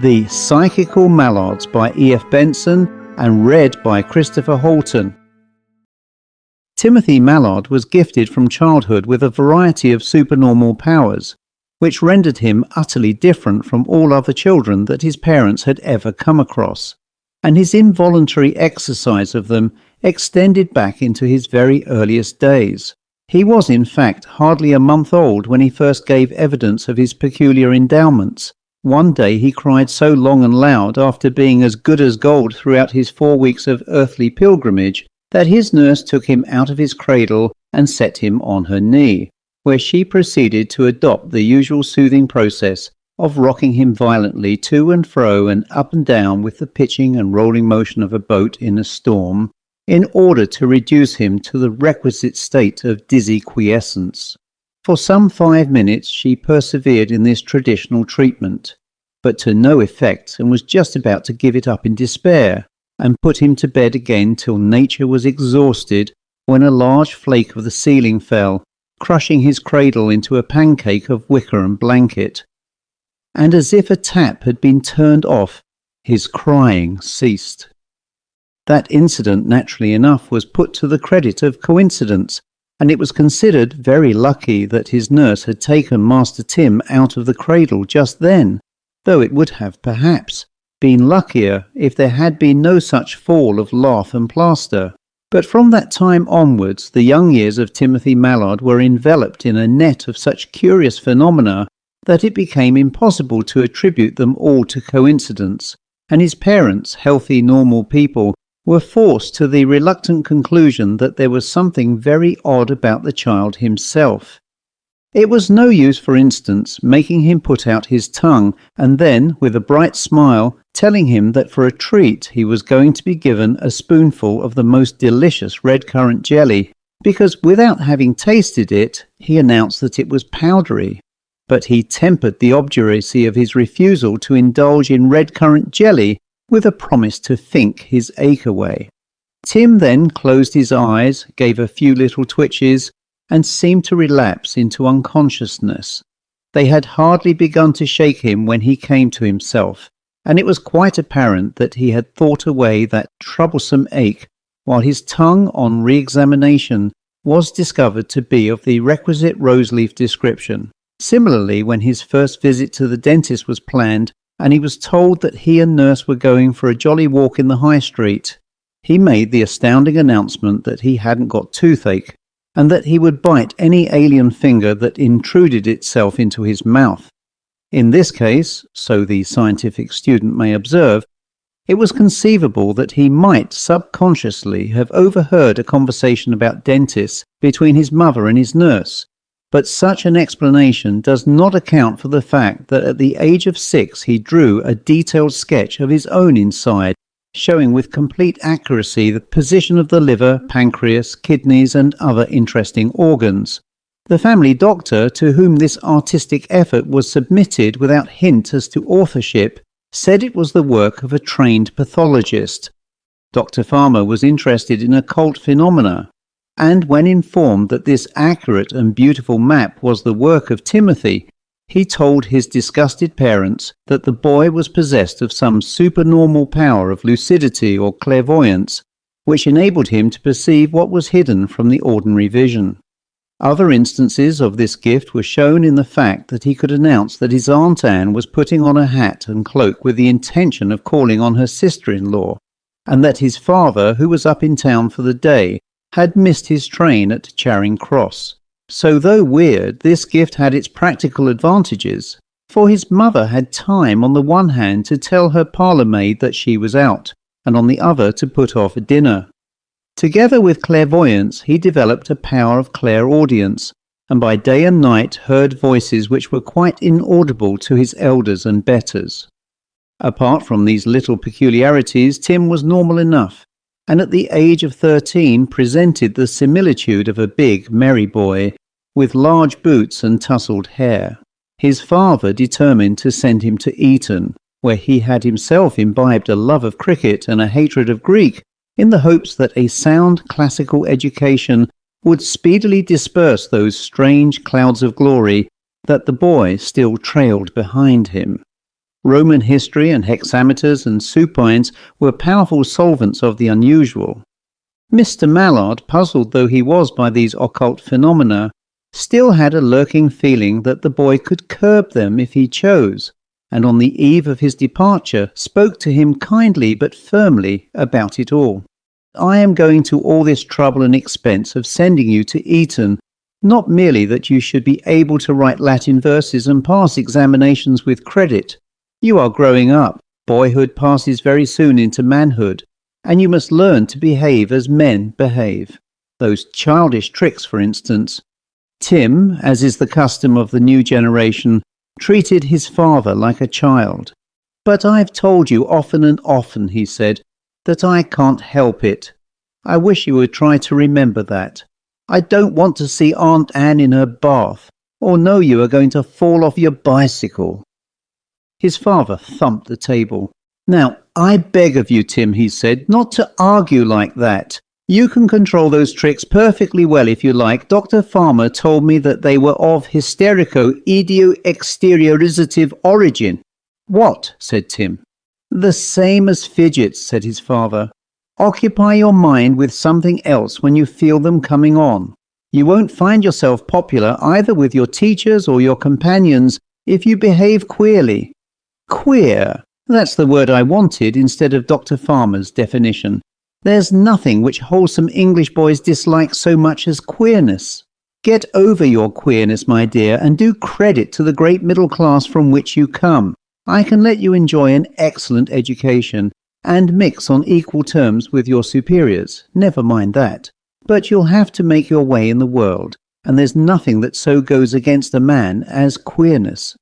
The Psychical Mallards by E.F.Benson and read by Chris Halton. Timothy Mallard was gifted from childhood with a variety of supernormal powers, which rendered him utterly different from all other children that his parents had ever come across, and his involuntary exercise of them extended back into his very earliest days. He was, in fact, hardly a month old when he first gave evidence of his peculiar endowments. One day he cried so long and loud after being as good as gold throughout his 4 weeks of earthly pilgrimage that his nurse took him out of his cradle and set him on her knee, where she proceeded to adopt the usual soothing process of rocking him violently to and fro and up and down with the pitching and rolling motion of a boat in a storm, in order to reduce him to the requisite state of dizzy quiescence. For some 5 minutes she persevered in this traditional treatment, but to no effect, and was just about to give it up in despair, and put him to bed again till nature was exhausted, when a large flake of the ceiling fell, crushing his cradle into a pancake of wicker and blanket. And as if a tap had been turned off, his crying ceased. That incident, naturally enough, was put to the credit of coincidence, and it was considered very lucky that his nurse had taken Master Tim out of the cradle just then, though it would have, perhaps, been luckier if there had been no such fall of lath and plaster. But from that time onwards, the young years of Timothy Mallard were enveloped in a net of such curious phenomena that it became impossible to attribute them all to coincidence, and his parents, healthy, normal people, were forced to the reluctant conclusion that there was something very odd about the child himself. It was no use, for instance, making him put out his tongue and then, with a bright smile, telling him that for a treat he was going to be given a spoonful of the most delicious red currant jelly, because without having tasted it, he announced that it was powdery. But he tempered the obduracy of his refusal to indulge in red currant jelly with a promise to think his ache away. Tim then closed his eyes, gave a few little twitches, and seemed to relapse into unconsciousness. They had hardly begun to shake him when he came to himself, and it was quite apparent that he had thought away that troublesome ache, while his tongue, on re-examination, was discovered to be of the requisite rose-leaf description. Similarly, when his first visit to the dentist was planned, and he was told that he and nurse were going for a jolly walk in the high street, he made the astounding announcement that he hadn't got toothache, and that he would bite any alien finger that intruded itself into his mouth. In this case, so the scientific student may observe, it was conceivable that he might subconsciously have overheard a conversation about dentists between his mother and his nurse, but such an explanation does not account for the fact that at the age of 6 he drew a detailed sketch of his own inside, showing with complete accuracy the position of the liver, pancreas, kidneys, and other interesting organs. The family doctor, to whom this artistic effort was submitted without hint as to authorship, said it was the work of a trained pathologist. Dr. Farmer was interested in occult phenomena, and when informed that this accurate and beautiful map was the work of Timothy, he told his disgusted parents that the boy was possessed of some supernormal power of lucidity or clairvoyance, which enabled him to perceive what was hidden from the ordinary vision. Other instances of this gift were shown in the fact that he could announce that his Aunt Anne was putting on a hat and cloak with the intention of calling on her sister-in-law, and that his father, who was up in town for the day, had missed his train at Charing Cross. So though weird, this gift had its practical advantages, for his mother had time on the one hand to tell her parlour-maid that she was out, and on the other to put off a dinner. Together with clairvoyance, he developed a power of clairaudience, and by day and night heard voices which were quite inaudible to his elders and betters. Apart from these little peculiarities, Tim was normal enough, and at the age of 13 presented the similitude of a big, merry boy, with large boots and tousled hair. His father determined to send him to Eton, where he had himself imbibed a love of cricket and a hatred of Greek, in the hopes that a sound classical education would speedily disperse those strange clouds of glory that the boy still trailed behind him. Roman history and hexameters and supines were powerful solvents of the unusual. Mr. Mallard, puzzled though he was by these occult phenomena, still had a lurking feeling that the boy could curb them if he chose, and on the eve of his departure spoke to him kindly but firmly about it all. "I am going to all this trouble and expense of sending you to Eton, not merely that you should be able to write Latin verses and pass examinations with credit. You are growing up. Boyhood passes very soon into manhood, and you must learn to behave as men behave. Those childish tricks, for instance." Tim, as is the custom of the new generation, treated his father like a child. "But I've told you often and often," he said, "that I can't help it. I wish you would try to remember that. I don't want to see Aunt Anne in her bath, or know you are going to fall off your bicycle." His father thumped the table. "Now, I beg of you, Tim," he said, "not to argue like that. You can control those tricks perfectly well if you like. Dr. Farmer told me that they were of hysterico-ideo-exteriorizative origin." "What?" said Tim. "The same as fidgets," said his father. "Occupy your mind with something else when you feel them coming on. You won't find yourself popular either with your teachers or your companions if you behave queerly." Queer! That's the word I wanted instead of Dr. Farmer's definition. There's nothing which wholesome English boys dislike so much as queerness. Get over your queerness, my dear, and do credit to the great middle class from which you come. I can let you enjoy an excellent education, and mix on equal terms with your superiors. Never mind that. But you'll have to make your way in the world, and there's nothing that so goes against a man as queerness.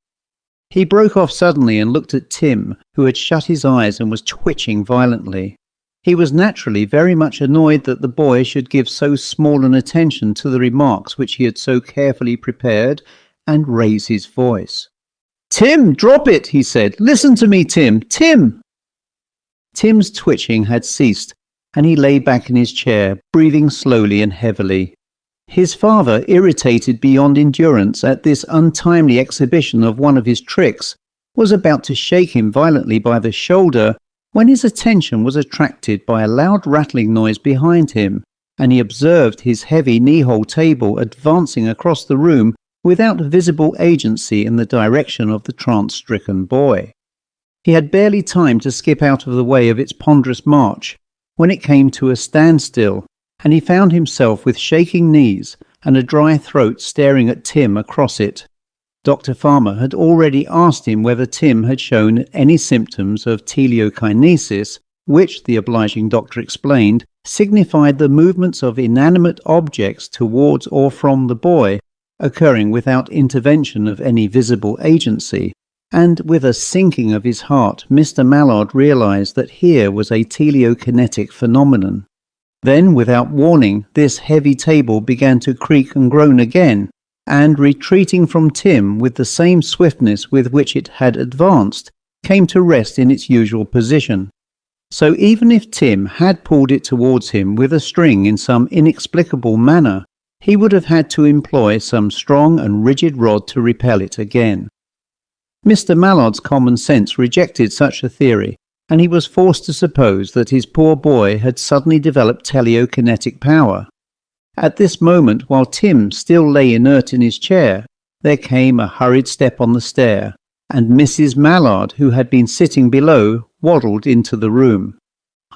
He broke off suddenly and looked at Tim, who had shut his eyes and was twitching violently. He was naturally very much annoyed that the boy should give so small an attention to the remarks which he had so carefully prepared, and raise his voice. "Tim, drop it," he said. "Listen to me, Tim. Tim!" Tim's twitching had ceased, and he lay back in his chair, breathing slowly and heavily. His father, irritated beyond endurance at this untimely exhibition of one of his tricks, was about to shake him violently by the shoulder when his attention was attracted by a loud rattling noise behind him, and he observed his heavy knee-hole table advancing across the room without visible agency in the direction of the trance-stricken boy. He had barely time to skip out of the way of its ponderous march when it came to a standstill, and he found himself with shaking knees and a dry throat staring at Tim across it. Dr. Farmer had already asked him whether Tim had shown any symptoms of teleokinesis, which, the obliging doctor explained, signified the movements of inanimate objects towards or from the boy, occurring without intervention of any visible agency. And with a sinking of his heart, Mr. Mallard realized that here was a teleokinetic phenomenon. Then, without warning, this heavy table began to creak and groan again, and, retreating from Tim with the same swiftness with which it had advanced, came to rest in its usual position. So even if Tim had pulled it towards him with a string in some inexplicable manner, he would have had to employ some strong and rigid rod to repel it again. Mr. Mallard's common sense rejected such a theory, and he was forced to suppose that his poor boy had suddenly developed teleokinetic power. At this moment, while Tim still lay inert in his chair, there came a hurried step on the stair, and Mrs. Mallard, who had been sitting below, waddled into the room.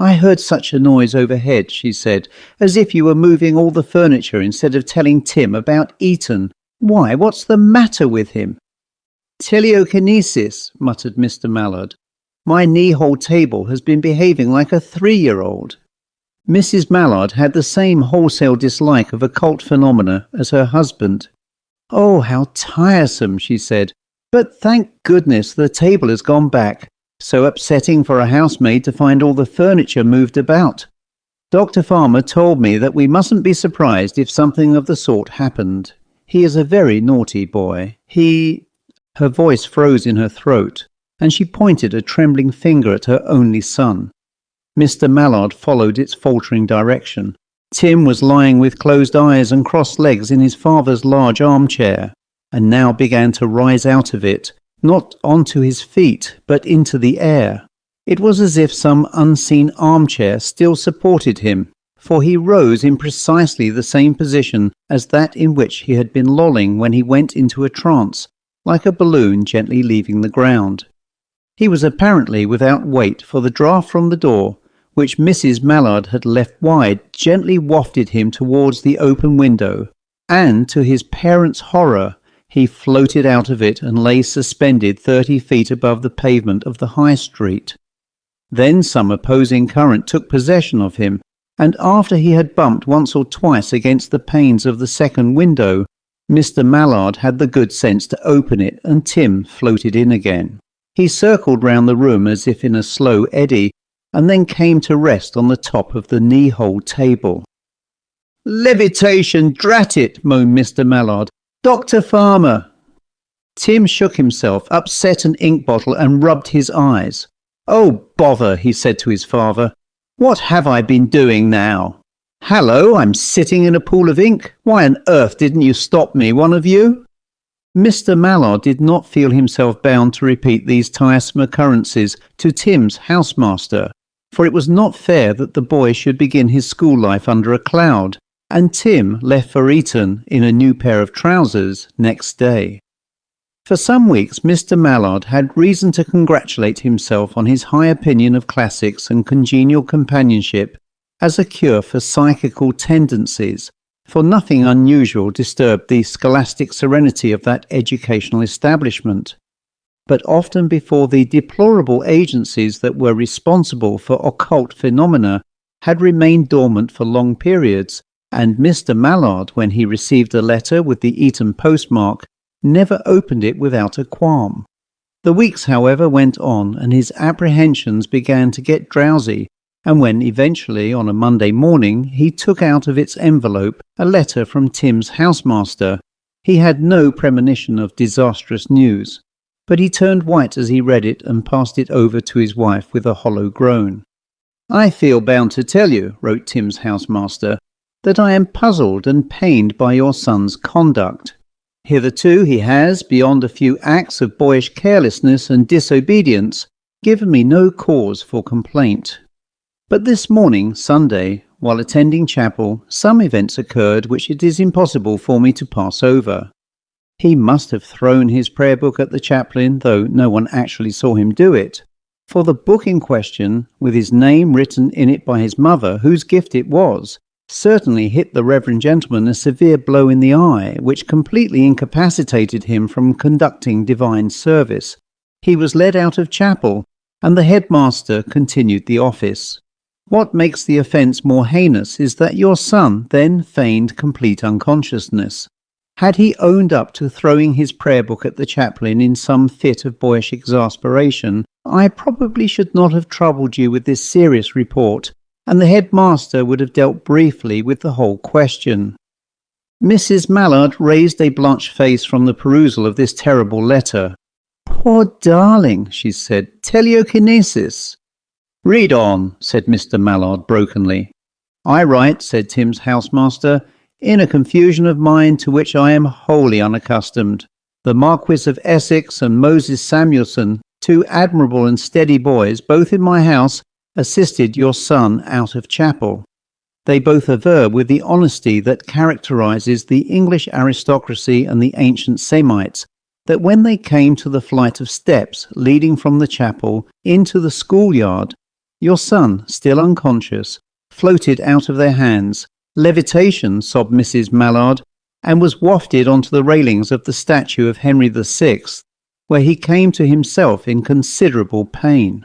"I heard such a noise overhead," she said, "as if you were moving all the furniture instead of telling Tim about Eton. Why, what's the matter with him?" "Teleokinesis," muttered Mr. Mallard. "My knee-hole table has been behaving like a 3-year-old. Mrs. Mallard had the same wholesale dislike of occult phenomena as her husband. "Oh, how tiresome," she said. "But thank goodness the table has gone back. So upsetting for a housemaid to find all the furniture moved about. Dr. Farmer told me that we mustn't be surprised if something of the sort happened. He is a very naughty boy. Her voice froze in her throat, and she pointed a trembling finger at her only son. Mr. Mallard followed its faltering direction. Tim was lying with closed eyes and crossed legs in his father's large armchair, and now began to rise out of it, not onto his feet, but into the air. It was as if some unseen armchair still supported him, for he rose in precisely the same position as that in which he had been lolling when he went into a trance, like a balloon gently leaving the ground. He was apparently without weight, for the draught from the door, which Mrs. Mallard had left wide, gently wafted him towards the open window, and, to his parents' horror, he floated out of it and lay suspended 30 feet above the pavement of the High Street. Then some opposing current took possession of him, and after he had bumped once or twice against the panes of the second window, Mr. Mallard had the good sense to open it, and Tim floated in again. He circled round the room as if in a slow eddy, and then came to rest on the top of the knee-hole table. "Levitation, drat it!" moaned Mr. Mallard. "Dr. Farmer!" Tim shook himself, upset an ink bottle, and rubbed his eyes. "Oh, bother," he said to his father. "What have I been doing now? Hallo, I'm sitting in a pool of ink. Why on earth didn't you stop me, one of you?" Mr. Mallard did not feel himself bound to repeat these tiresome occurrences to Tim's housemaster, for it was not fair that the boy should begin his school life under a cloud, and Tim left for Eton in a new pair of trousers next day. For some weeks Mr. Mallard had reason to congratulate himself on his high opinion of classics and congenial companionship as a cure for psychical tendencies, for nothing unusual disturbed the scholastic serenity of that educational establishment. But often before the deplorable agencies that were responsible for occult phenomena had remained dormant for long periods, and Mr. Mallard, when he received a letter with the Eton postmark, never opened it without a qualm. The weeks, however, went on, and his apprehensions began to get drowsy, and when eventually, on a Monday morning, he took out of its envelope a letter from Tim's housemaster, he had no premonition of disastrous news, but he turned white as he read it and passed it over to his wife with a hollow groan. "I feel bound to tell you," wrote Tim's housemaster, "that I am puzzled and pained by your son's conduct. Hitherto he has, beyond a few acts of boyish carelessness and disobedience, given me no cause for complaint. But this morning, Sunday, while attending chapel, some events occurred which it is impossible for me to pass over. He must have thrown his prayer book at the chaplain, though no one actually saw him do it, for the book in question, with his name written in it by his mother, whose gift it was, certainly hit the reverend gentleman a severe blow in the eye, which completely incapacitated him from conducting divine service. He was led out of chapel, and the headmaster continued the office. What makes the offence more heinous is that your son then feigned complete unconsciousness. Had he owned up to throwing his prayer book at the chaplain in some fit of boyish exasperation, I probably should not have troubled you with this serious report, and the headmaster would have dealt briefly with the whole question. Mrs. Mallard raised a blanched face from the perusal of this terrible letter. "Poor darling," she said, "telekinesis." "Read on," said Mr. Mallard brokenly. "I write," said Tim's housemaster, "in a confusion of mind to which I am wholly unaccustomed. The Marquis of Essex and Moses Samuelson, two admirable and steady boys, both in my house, assisted your son out of chapel. They both aver with the honesty that characterizes the English aristocracy and the ancient Semites, that when they came to the flight of steps leading from the chapel into the schoolyard, your son, still unconscious, floated out of their hands. Levitation, sobbed Mrs. Mallard, and was wafted onto the railings of the statue of Henry VI, where he came to himself in considerable pain.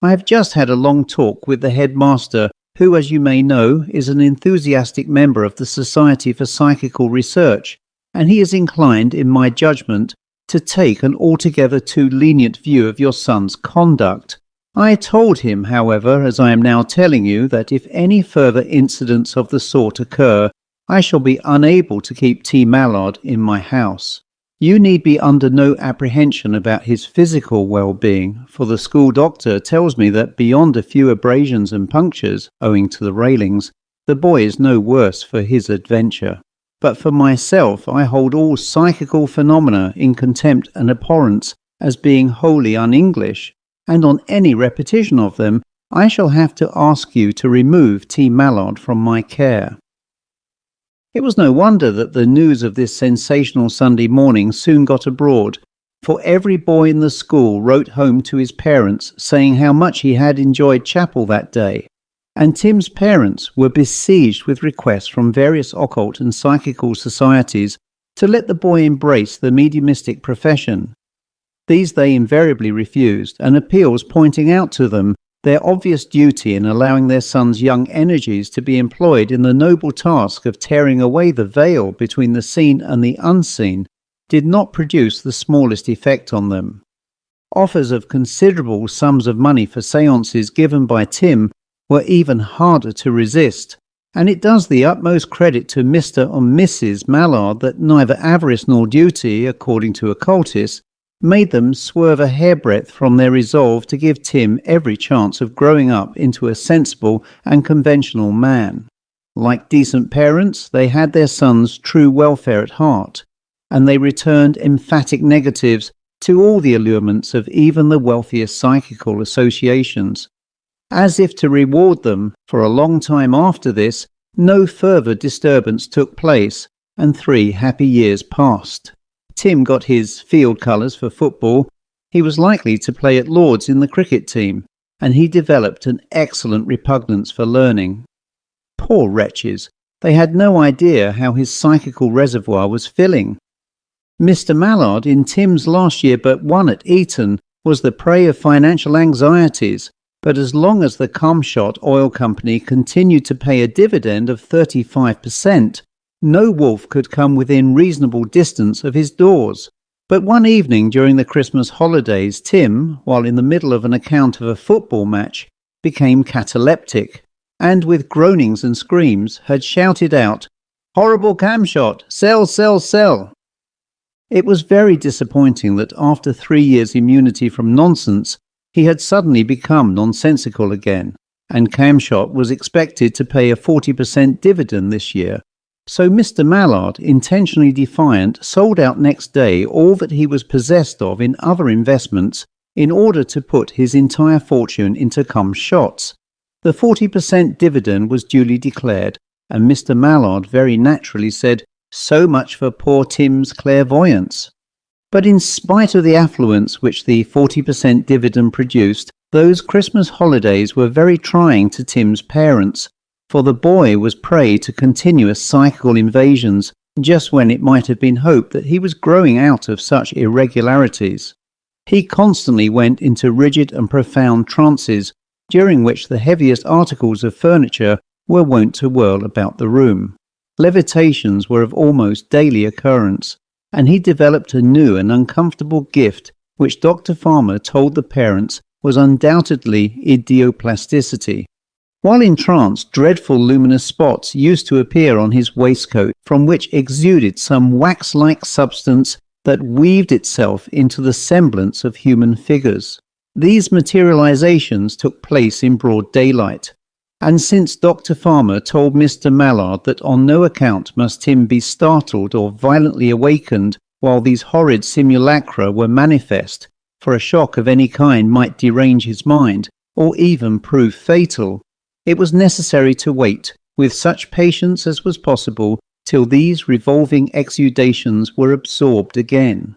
I have just had a long talk with the headmaster, who, as you may know, is an enthusiastic member of the Society for Psychical Research, and he is inclined, in my judgment, to take an altogether too lenient view of your son's conduct. I told him, however, as I am now telling you, that if any further incidents of the sort occur, I shall be unable to keep T. Mallard in my house. You need be under no apprehension about his physical well-being, for the school doctor tells me that beyond a few abrasions and punctures, owing to the railings, the boy is no worse for his adventure. but for myself I hold all psychical phenomena in contempt and abhorrence as being wholly un-English, and on any repetition of them I shall have to ask you to remove T. Mallard from my care." It was no wonder that the news of this sensational Sunday morning soon got abroad, for every boy in the school wrote home to his parents saying how much he had enjoyed chapel that day, and Tim's parents were besieged with requests from various occult and psychical societies to let the boy embrace the mediumistic profession. These they invariably refused, and appeals pointing out to them their obvious duty in allowing their son's young energies to be employed in the noble task of tearing away the veil between the seen and the unseen did not produce the smallest effect on them. Offers of considerable sums of money for seances given by Tim were even harder to resist, and it does the utmost credit to Mr. or Mrs. Mallard that neither avarice nor duty, according to occultists, made them swerve a hairbreadth from their resolve to give Tim every chance of growing up into a sensible and conventional man. Like decent parents, they had their son's true welfare at heart, and they returned emphatic negatives to all the allurements of even the wealthiest psychical associations. As if to reward them, for a long time after this, no further disturbance took place, and 3 happy years passed. Tim got his field colours for football, he was likely to play at Lord's in the cricket team, and he developed an excellent repugnance for learning. Poor wretches, they had no idea how his psychical reservoir was filling. Mr. Mallard, in Tim's last year but one at Eton, was the prey of financial anxieties, but as long as the Comshot Oil Company continued to pay a dividend of 35%, no wolf could come within reasonable distance of his doors. But one evening during the Christmas holidays, Tim, while in the middle of an account of a football match, became cataleptic, and with groanings and screams had shouted out, "Horrible Camshot! Sell, sell, sell!" It was very disappointing that after 3 years' immunity from nonsense, he had suddenly become nonsensical again, and Camshot was expected to pay a 40% dividend this year. So Mr. Mallard, intentionally defiant, sold out next day all that he was possessed of in other investments in order to put his entire fortune into Camshots. The 40% dividend was duly declared, and Mr. Mallard very naturally said, "So much for poor Tim's clairvoyance." But in spite of the affluence which the 40% dividend produced, those Christmas holidays were very trying to Tim's parents, for the boy was prey to continuous psychical invasions just when it might have been hoped that he was growing out of such irregularities. He constantly went into rigid and profound trances, during which the heaviest articles of furniture were wont to whirl about the room. Levitations were of almost daily occurrence, and he developed a new and uncomfortable gift which Dr. Farmer told the parents was undoubtedly idioplasticity. While in trance, dreadful luminous spots used to appear on his waistcoat from which exuded some wax-like substance that weaved itself into the semblance of human figures. These materializations took place in broad daylight, and since Dr. Farmer told Mr. Mallard that on no account must Tim be startled or violently awakened while these horrid simulacra were manifest, for a shock of any kind might derange his mind, or even prove fatal, it was necessary to wait, with such patience as was possible, till these revolving exudations were absorbed again.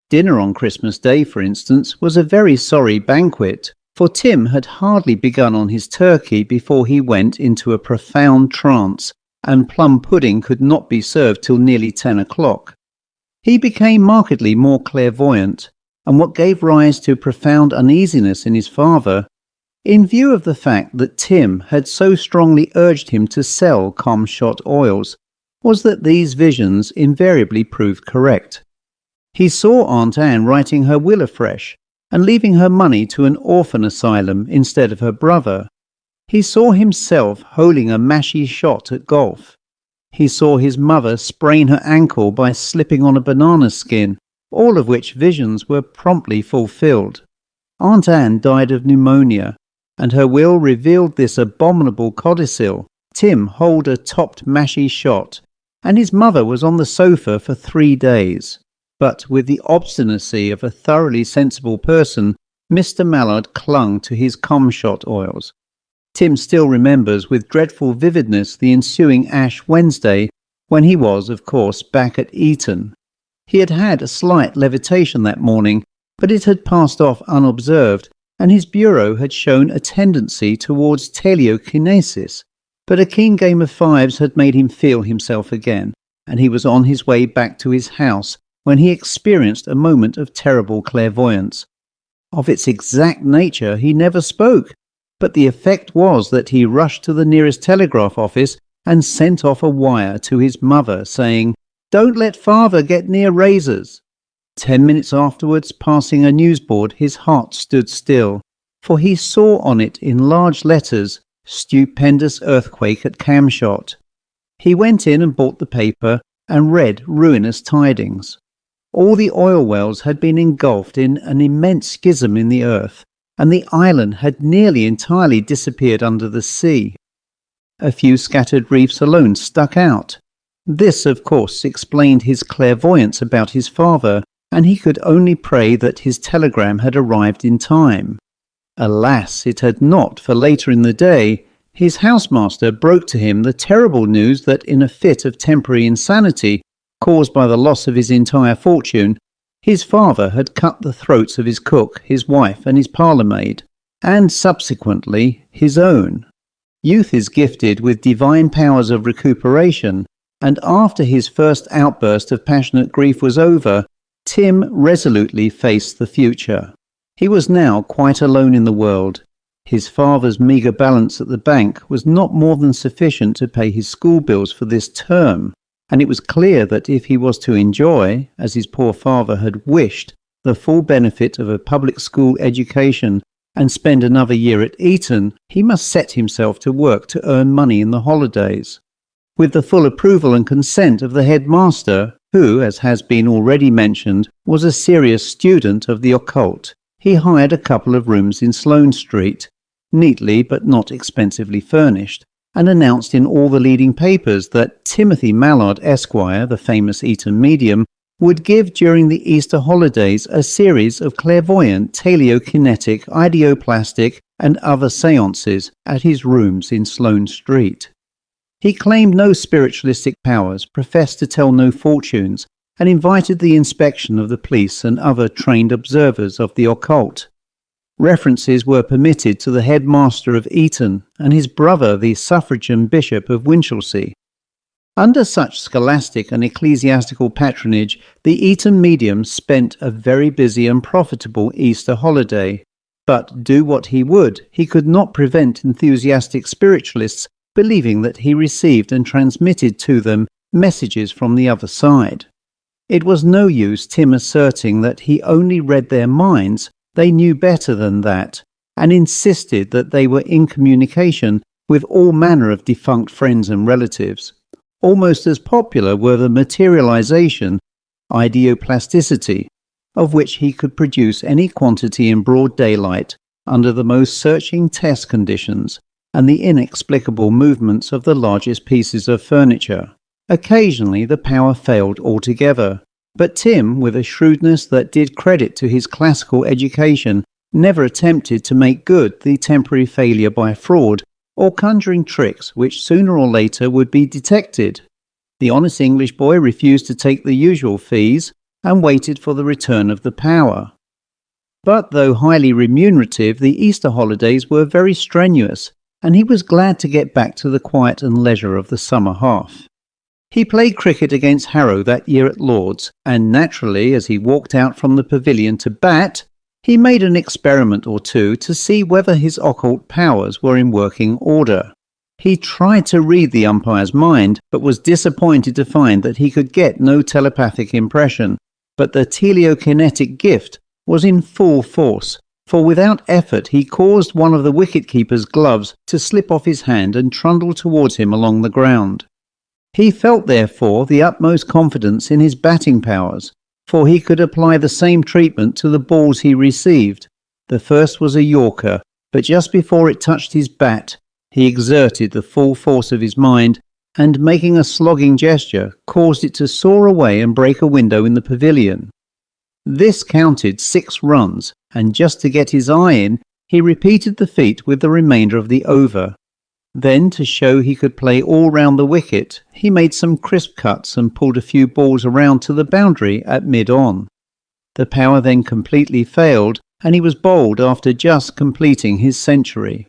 Dinner on Christmas Day, for instance, was a very sorry banquet, for Tim had hardly begun on his turkey before he went into a profound trance, and plum pudding could not be served till nearly 10 o'clock. He became markedly more clairvoyant, and what gave rise to profound uneasiness in his father, in view of the fact that Tim had so strongly urged him to sell Comshot oils, was that these visions invariably proved correct. He saw Aunt Anne writing her will afresh, and leaving her money to an orphan asylum instead of her brother. He saw himself holding a mashie shot at golf. He saw his mother sprain her ankle by slipping on a banana skin, all of which visions were promptly fulfilled. Aunt Anne died of pneumonia, and her will revealed this abominable codicil: Tim hold a topped mashie shot, and his mother was on the sofa for 3 days. But with the obstinacy of a thoroughly sensible person, Mr. Mallard clung to his Comshot oils. Tim still remembers with dreadful vividness the ensuing Ash Wednesday, when he was, of course, back at Eton. He had had a slight levitation that morning, but it had passed off unobserved, and his bureau had shown a tendency towards telekinesis. But a keen game of fives had made him feel himself again, and he was on his way back to his house when he experienced a moment of terrible clairvoyance. Of its exact nature he never spoke, but the effect was that he rushed to the nearest telegraph office and sent off a wire to his mother saying, "Don't let father get near razors." 10 minutes afterwards, passing a newsboard, his heart stood still, for he saw on it in large letters, "Stupendous earthquake at Camshot." He went in and bought the paper and read ruinous tidings. All the oil wells had been engulfed in an immense schism in the earth, and the island had nearly entirely disappeared under the sea. A few scattered reefs alone stuck out. This, of course, explained his clairvoyance about his father, and he could only pray that his telegram had arrived in time. Alas, it had not, for later in the day, his housemaster broke to him the terrible news that in a fit of temporary insanity, caused by the loss of his entire fortune, his father had cut the throats of his cook, his wife, and his parlour-maid, and subsequently his own. Youth is gifted with divine powers of recuperation, and after his first outburst of passionate grief was over, Tim resolutely faced the future. He was now quite alone in the world. His father's meagre balance at the bank was not more than sufficient to pay his school bills for this term, and it was clear that if he was to enjoy, as his poor father had wished, the full benefit of a public school education and spend another year at Eton, he must set himself to work to earn money in the holidays. With the full approval and consent of the headmaster, who, as has been already mentioned, was a serious student of the occult, he hired a couple of rooms in Sloane Street, neatly but not expensively furnished, and announced in all the leading papers that Timothy Mallard, Esquire, the famous Eton medium, would give during the Easter holidays a series of clairvoyant, telekinetic, ideoplastic, and other seances at his rooms in Sloane Street. He claimed no spiritualistic powers, professed to tell no fortunes, and invited the inspection of the police and other trained observers of the occult. References were permitted to the headmaster of Eton and his brother, the suffragan bishop of Winchelsea. Under such scholastic and ecclesiastical patronage, the Eton medium spent a very busy and profitable Easter holiday. But do what he would, he could not prevent enthusiastic spiritualists believing that he received and transmitted to them messages from the other side. It was no use Tim asserting that he only read their minds. They knew better than that, and insisted that they were in communication with all manner of defunct friends and relatives. Almost as popular were the materialization, ideoplasticity, of which he could produce any quantity in broad daylight under the most searching test conditions, and the inexplicable movements of the largest pieces of furniture. Occasionally the power failed altogether, but Tim, with a shrewdness that did credit to his classical education, never attempted to make good the temporary failure by fraud or conjuring tricks which sooner or later would be detected. The honest English boy refused to take the usual fees and waited for the return of the power. But though highly remunerative, the Easter holidays were very strenuous, and he was glad to get back to the quiet and leisure of the summer half. He played cricket against Harrow that year at Lord's, and naturally, as he walked out from the pavilion to bat, he made an experiment or two to see whether his occult powers were in working order. He tried to read the umpire's mind, but was disappointed to find that he could get no telepathic impression, but the telekinetic gift was in full force, for without effort he caused one of the wicket-keeper's gloves to slip off his hand and trundle towards him along the ground. He felt, therefore, the utmost confidence in his batting powers, for he could apply the same treatment to the balls he received. The first was a Yorker, but just before it touched his bat, he exerted the full force of his mind, and making a slogging gesture caused it to soar away and break a window in the pavilion. This counted 6 runs, and just to get his eye in, he repeated the feat with the remainder of the over. Then, to show he could play all round the wicket, he made some crisp cuts and pulled a few balls around to the boundary at mid-on. The power then completely failed, and he was bowled after just completing his century.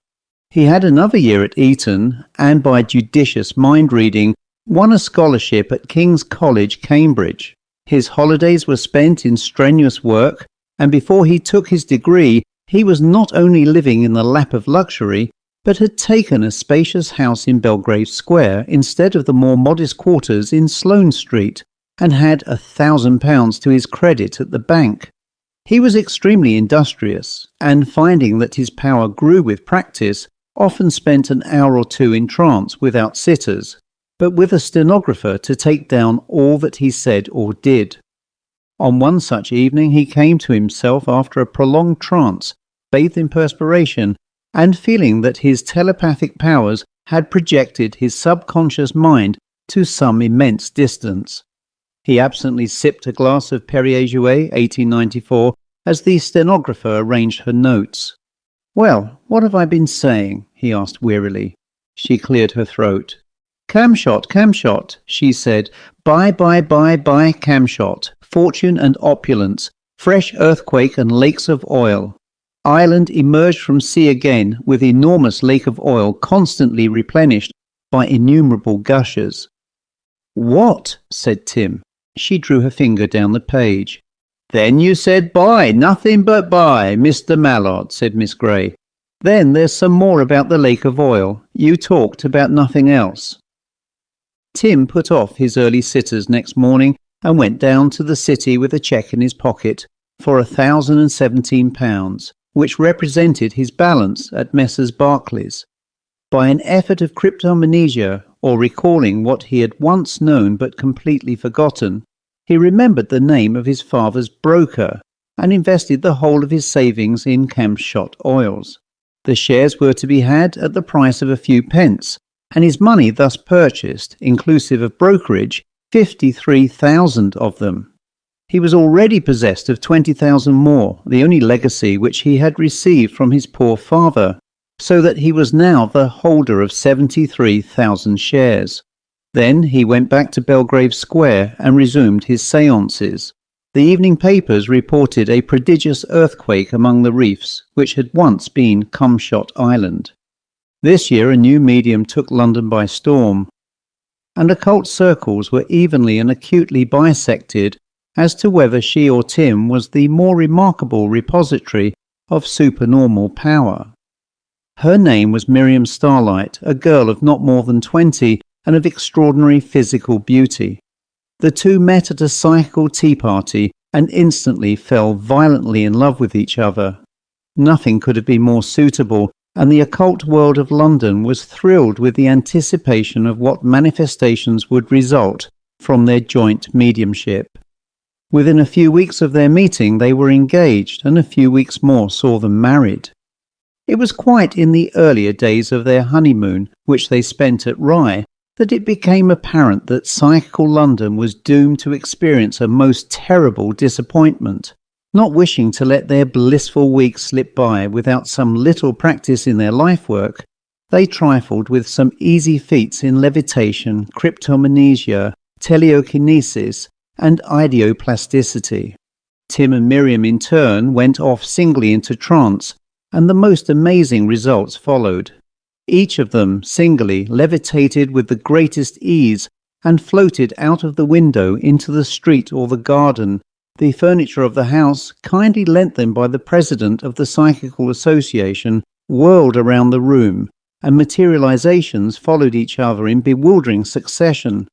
He had another year at Eton, and by judicious mind-reading, won a scholarship at King's College, Cambridge. His holidays were spent in strenuous work, and before he took his degree, he was not only living in the lap of luxury, but had taken a spacious house in Belgrave Square instead of the more modest quarters in Sloane Street, and had £1,000 to his credit at the bank. He was extremely industrious, and finding that his power grew with practice, often spent an hour or 2 in trance without sitters, but with a stenographer to take down all that he said or did. On one such evening he came to himself after a prolonged trance, bathed in perspiration, and feeling that his telepathic powers had projected his subconscious mind to some immense distance. He absently sipped a glass of Perrier Jouet 1894 as the stenographer arranged her notes. "Well, what have I been saying?" he asked wearily. She cleared her throat. Camshot, she said. Buy, camshot. Fortune and opulence. Fresh earthquake and lakes of oil. Island emerged from sea again with enormous lake of oil constantly replenished by innumerable gushers. "What?" said Tim. She drew her finger down the page. "Then you said buy, nothing but buy, Mr. Mallard," said Miss Grey. "Then there's some more about the lake of oil. You talked about nothing else." Tim put off his early sitters next morning and went down to the city with a cheque in his pocket for £1,017, which represented his balance at Messrs. Barclays. By an effort of cryptomnesia, or recalling what he had once known but completely forgotten, he remembered the name of his father's broker and invested the whole of his savings in camshot oils. The shares were to be had at the price of a few pence, and his money thus purchased, inclusive of brokerage, 53,000 of them. He was already possessed of 20,000 more, the only legacy which he had received from his poor father, so that he was now the holder of 73,000 shares. Then he went back to Belgrave Square and resumed his seances. The evening papers reported a prodigious earthquake among the reefs, which had once been Camshot Island. This year a new medium took London by storm, and occult circles were evenly and acutely bisected as to whether she or Tim was the more remarkable repository of supernormal power. Her name was Miriam Starlight, a girl of not more than 20 and of extraordinary physical beauty. The two met at a psychical tea party and instantly fell violently in love with each other. Nothing could have been more suitable, and the occult world of London was thrilled with the anticipation of what manifestations would result from their joint mediumship. Within a few weeks of their meeting they were engaged, and a few weeks more saw them married. It was quite in the earlier days of their honeymoon, which they spent at Rye, that it became apparent that psychical London was doomed to experience a most terrible disappointment. Not wishing to let their blissful weeks slip by without some little practice in their life work, they trifled with some easy feats in levitation, cryptomnesia, telekinesis, and ideoplasticity. Tim and Miriam in turn went off singly into trance, and the most amazing results followed. Each of them singly levitated with the greatest ease and floated out of the window into the street or the garden. The furniture of the house, kindly lent them by the president of the Psychical Association, whirled around the room, and materializations followed each other in bewildering succession.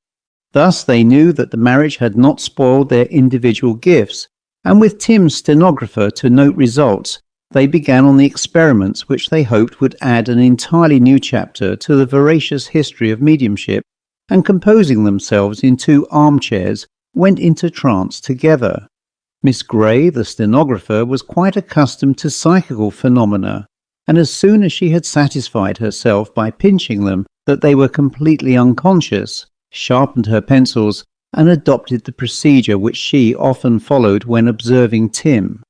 Thus they knew that the marriage had not spoiled their individual gifts, and with Tim's stenographer to note results, they began on the experiments which they hoped would add an entirely new chapter to the voracious history of mediumship, and composing themselves in 2 armchairs, went into trance together. Miss Grey, the stenographer, was quite accustomed to psychical phenomena, and as soon as she had satisfied herself by pinching them that they were completely unconscious, sharpened her pencils, and adopted the procedure which she often followed when observing Tim.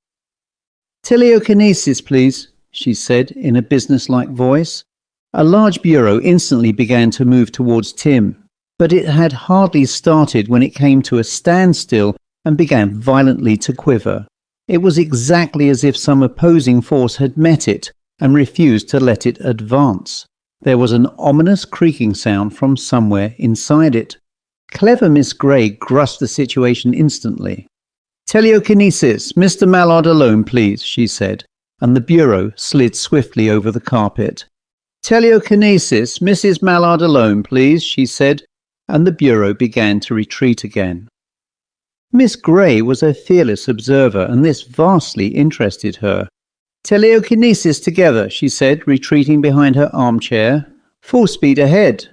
"Telekinesis, please," she said in a businesslike voice. A large bureau instantly began to move towards Tim, but it had hardly started when it came to a standstill and began violently to quiver. It was exactly as if some opposing force had met it and refused to let it advance. There was an ominous creaking sound from somewhere inside it. Clever Miss Grey grasped the situation instantly. "Telekinesis, Mr. Mallard alone, please," she said, and the bureau slid swiftly over the carpet. "Telekinesis, Mrs. Mallard alone, please," she said, and the bureau began to retreat again. Miss Grey was a fearless observer, and this vastly interested her. "Telekinesis together," she said, retreating behind her armchair. "Full speed ahead."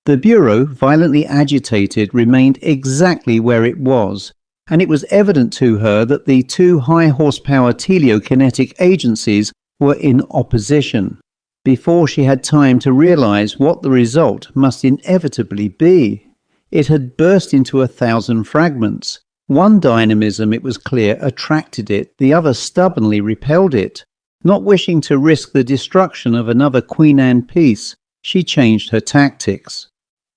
The bureau, violently agitated, remained exactly where it was, and it was evident to her that the two high-horsepower telekinetic agencies were in opposition. Before she had time to realize what the result must inevitably be, it had burst into 1,000 fragments. One dynamism, it was clear, attracted it, the other stubbornly repelled it. Not wishing to risk the destruction of another Queen Anne piece, she changed her tactics.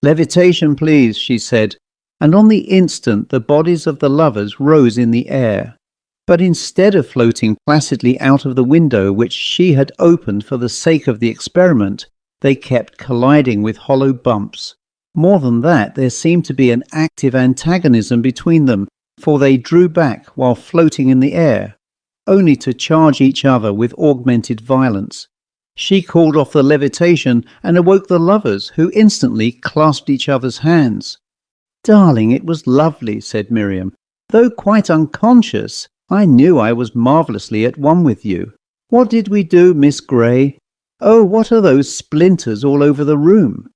"Levitation, please," she said, and on the instant the bodies of the lovers rose in the air. But instead of floating placidly out of the window which she had opened for the sake of the experiment, they kept colliding with hollow bumps. More than that, there seemed to be an active antagonism between them, for they drew back while floating in the air, only to charge each other with augmented violence. She called off the levitation and awoke the lovers, who instantly clasped each other's hands. "Darling, it was lovely," said Miriam. "Though quite unconscious, I knew I was marvellously at one with you. What did we do, Miss Grey? Oh, what are those splinters all over the room?"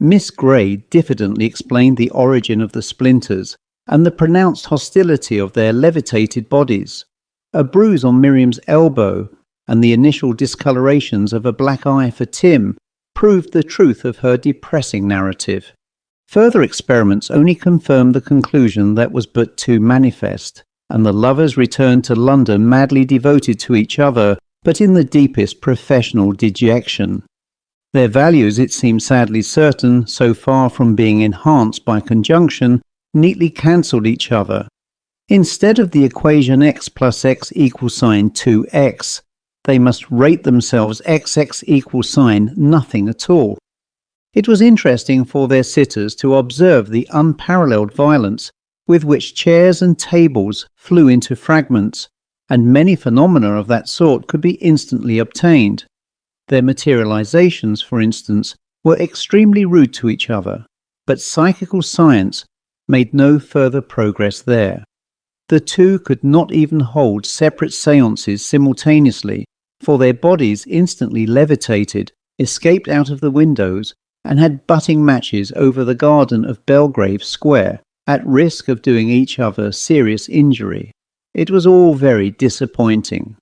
Miss Grey diffidently explained the origin of the splinters and the pronounced hostility of their levitated bodies. A bruise on Miriam's elbow and the initial discolorations of a black eye for Tim proved the truth of her depressing narrative. Further experiments only confirmed the conclusion that was but too manifest, and the lovers returned to London madly devoted to each other, but in the deepest professional dejection. Their values, it seemed sadly certain, so far from being enhanced by conjunction, neatly cancelled each other. Instead of the equation x plus x equals sign 2x, they must rate themselves xx equals sign nothing at all. It was interesting for their sitters to observe the unparalleled violence with which chairs and tables flew into fragments, and many phenomena of that sort could be instantly obtained. Their materializations, for instance, were extremely rude to each other, but psychical science made no further progress there. The two could not even hold separate seances simultaneously, for their bodies instantly levitated, escaped out of the windows, and had butting matches over the garden of Belgrave Square, at risk of doing each other serious injury. It was all very disappointing.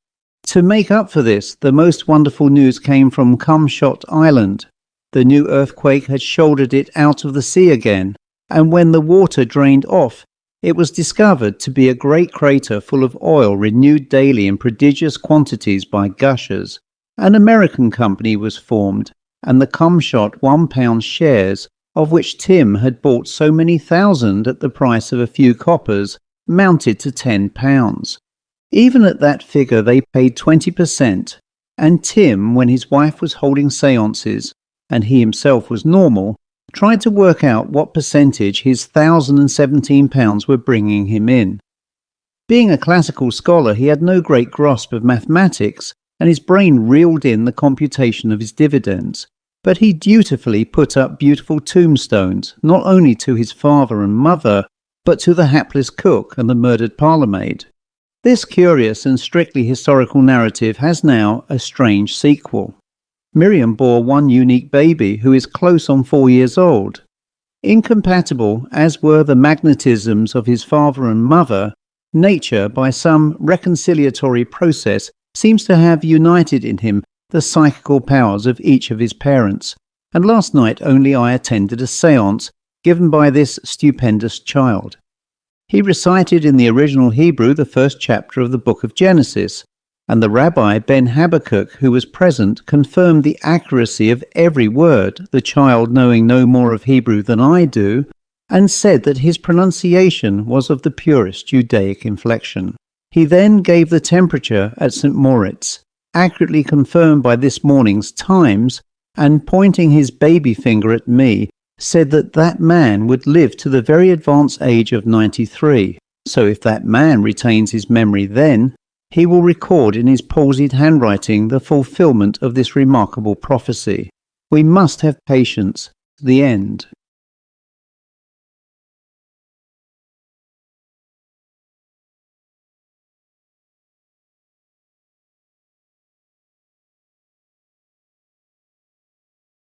To make up for this, the most wonderful news came from Cumshot Island. The new earthquake had shouldered it out of the sea again, and when the water drained off, it was discovered to be a great crater full of oil renewed daily in prodigious quantities by gushers. An American company was formed, and the Cumshot £1 shares, of which Tim had bought so many thousand at the price of a few coppers, mounted to £10. Even at that figure they paid 20%, and Tim, when his wife was holding seances, and he himself was normal, tried to work out what percentage his £1,017 were bringing him in. Being a classical scholar, he had no great grasp of mathematics, and his brain reeled in the computation of his dividends, but he dutifully put up beautiful tombstones, not only to his father and mother, but to the hapless cook and the murdered parlourmaid. This curious and strictly historical narrative has now a strange sequel. Miriam bore one unique baby who is close on 4 years old. Incompatible as were the magnetisms of his father and mother, nature, by some reconciliatory process, seems to have united in him the psychical powers of each of his parents, and last night only I attended a seance given by this stupendous child. He recited in the original Hebrew the first chapter of the book of Genesis, and the Rabbi Ben Habakkuk, who was present, confirmed the accuracy of every word, the child knowing no more of Hebrew than I do, and said that his pronunciation was of the purest Judaic inflection. He then gave the temperature at St. Moritz, accurately confirmed by this morning's Times, and pointing his baby finger at me, said that that man would live to the very advanced age of 93. So if that man retains his memory then, he will record in his palsied handwriting the fulfillment of this remarkable prophecy. We must have patience. The end.